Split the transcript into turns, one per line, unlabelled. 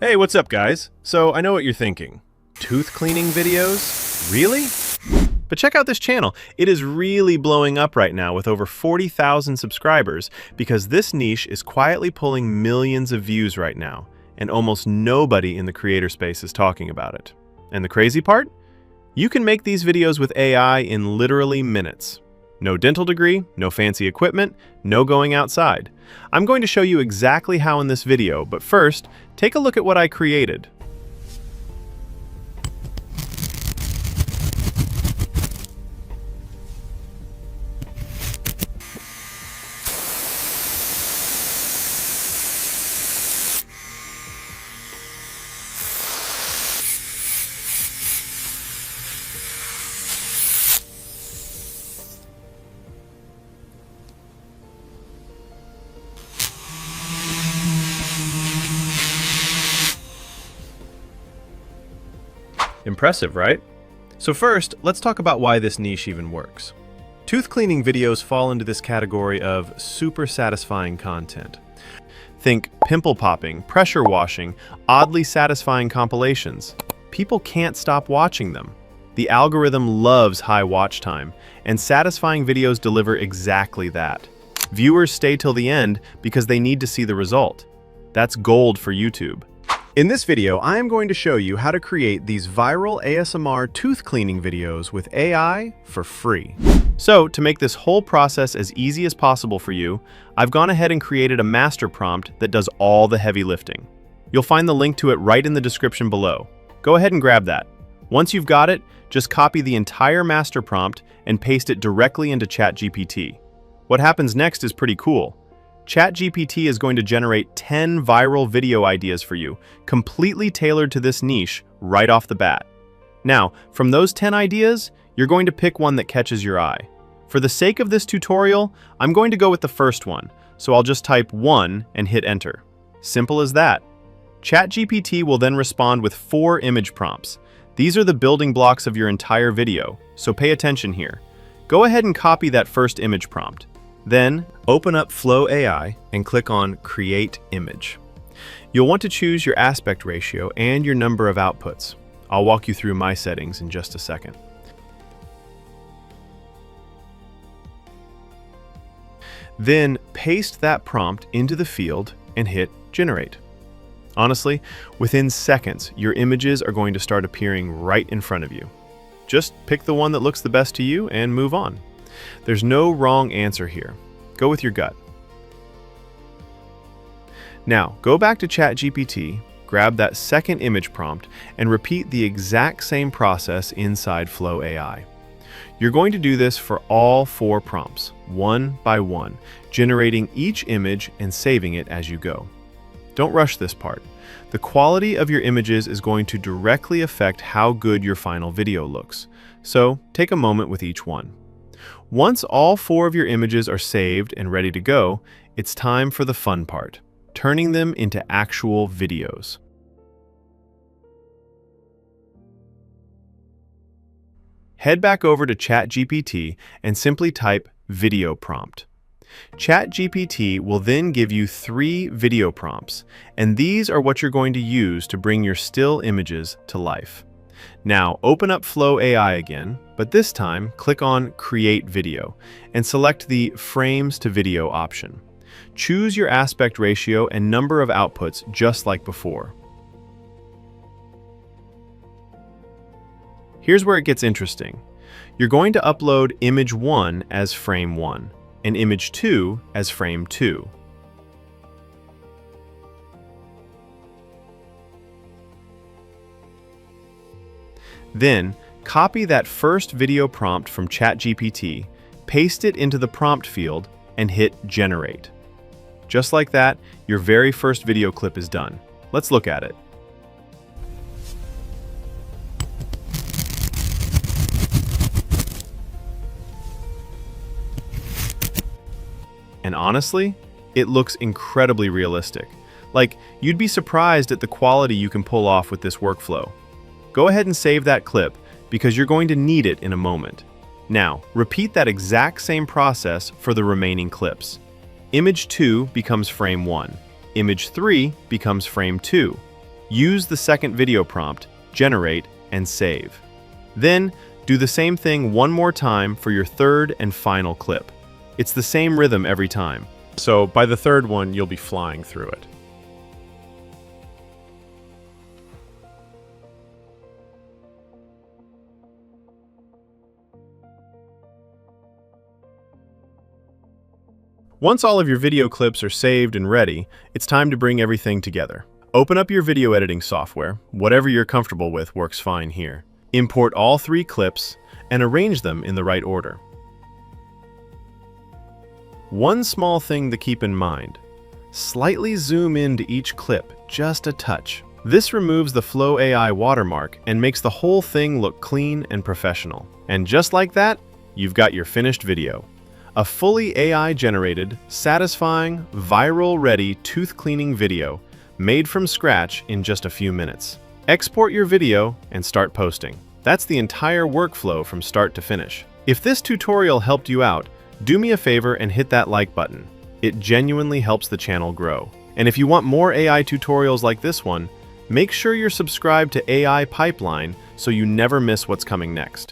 Hey, what's up, guys? So, I know what you're thinking. Tooth cleaning videos? Really? But check out this channel. It is really blowing up right now with over 40,000 subscribers because this niche is quietly pulling millions of views right now, and almost nobody in the creator space is talking about it. And the crazy part? You can make these videos with AI in literally minutes. No dental degree, no fancy equipment, no going outside. I'm going to show you exactly how in this video, but first, take a look at what I created. Impressive, right? So first, let's talk about why this niche even works. Tooth cleaning videos fall into this category of super satisfying content. Think pimple popping, pressure washing, oddly satisfying compilations. People can't stop watching them. The algorithm loves high watch time, and satisfying videos deliver exactly that. Viewers stay till the end because they need to see the result. That's gold for YouTube. In this video, I am going to show you how to create these viral ASMR tooth cleaning videos with AI for free. So, to make this whole process as easy as possible for you, I've gone ahead and created a master prompt that does all the heavy lifting. You'll find the link to it right in the description below. Go ahead and grab that. Once you've got it, just copy the entire master prompt and paste it directly into ChatGPT. What happens next is pretty cool. ChatGPT is going to generate 10 viral video ideas for you, completely tailored to this niche right off the bat. Now, from those 10 ideas, you're going to pick one that catches your eye. For the sake of this tutorial, I'm going to go with the first one, so I'll just type 1 and hit enter. Simple as that. ChatGPT will then respond with 4 image prompts. These are the building blocks of your entire video, so pay attention here. Go ahead and copy that first image prompt. Then, open up Flow AI and click on Create Image. You'll want to choose your aspect ratio and your number of outputs. I'll walk you through my settings in just a second. Then, paste that prompt into the field and hit Generate. Honestly, within seconds, your images are going to start appearing right in front of you. Just pick the one that looks the best to you and move on. There's no wrong answer here. Go with your gut. Now, go back to ChatGPT, grab that second image prompt, and repeat the exact same process inside Flow AI. You're going to do this for all 4 prompts, one by one, generating each image and saving it as you go. Don't rush this part. The quality of your images is going to directly affect how good your final video looks, so take a moment with each one. Once all 4 of your images are saved and ready to go, it's time for the fun part, turning them into actual videos. Head back over to ChatGPT and simply type video prompt. ChatGPT will then give you 3 video prompts, and these are what you're going to use to bring your still images to life. Now, open up Flow AI again, but this time click on Create Video and select the Frames to Video option. Choose your aspect ratio and number of outputs just like before. Here's where it gets interesting. You're going to upload image 1 as frame 1 and image 2 as frame 2. Then, copy that first video prompt from ChatGPT, paste it into the prompt field, and hit Generate. Just like that, your very first video clip is done. Let's look at it. And honestly, it looks incredibly realistic. Like, you'd be surprised at the quality you can pull off with this workflow. Go ahead and save that clip because you're going to need it in a moment. Now, repeat that exact same process for the remaining clips. Image 2 becomes frame 1. Image 3 becomes frame 2. Use the second video prompt, generate, and save. Then, do the same thing one more time for your third and final clip. It's the same rhythm every time. So by the third one, you'll be flying through it. Once all of your video clips are saved and ready, it's time to bring everything together. Open up your video editing software. Whatever you're comfortable with works fine here. Import all 3 clips and arrange them in the right order. One small thing to keep in mind: slightly zoom into each clip, just a touch. This removes the Flow AI watermark and makes the whole thing look clean and professional. And just like that, you've got your finished video. A fully AI-generated, satisfying, viral-ready tooth-cleaning video made from scratch in just a few minutes. Export your video and start posting. That's the entire workflow from start to finish. If this tutorial helped you out, do me a favor and hit that like button. It genuinely helps the channel grow. And if you want more AI tutorials like this one, make sure you're subscribed to AI Pipeline so you never miss what's coming next.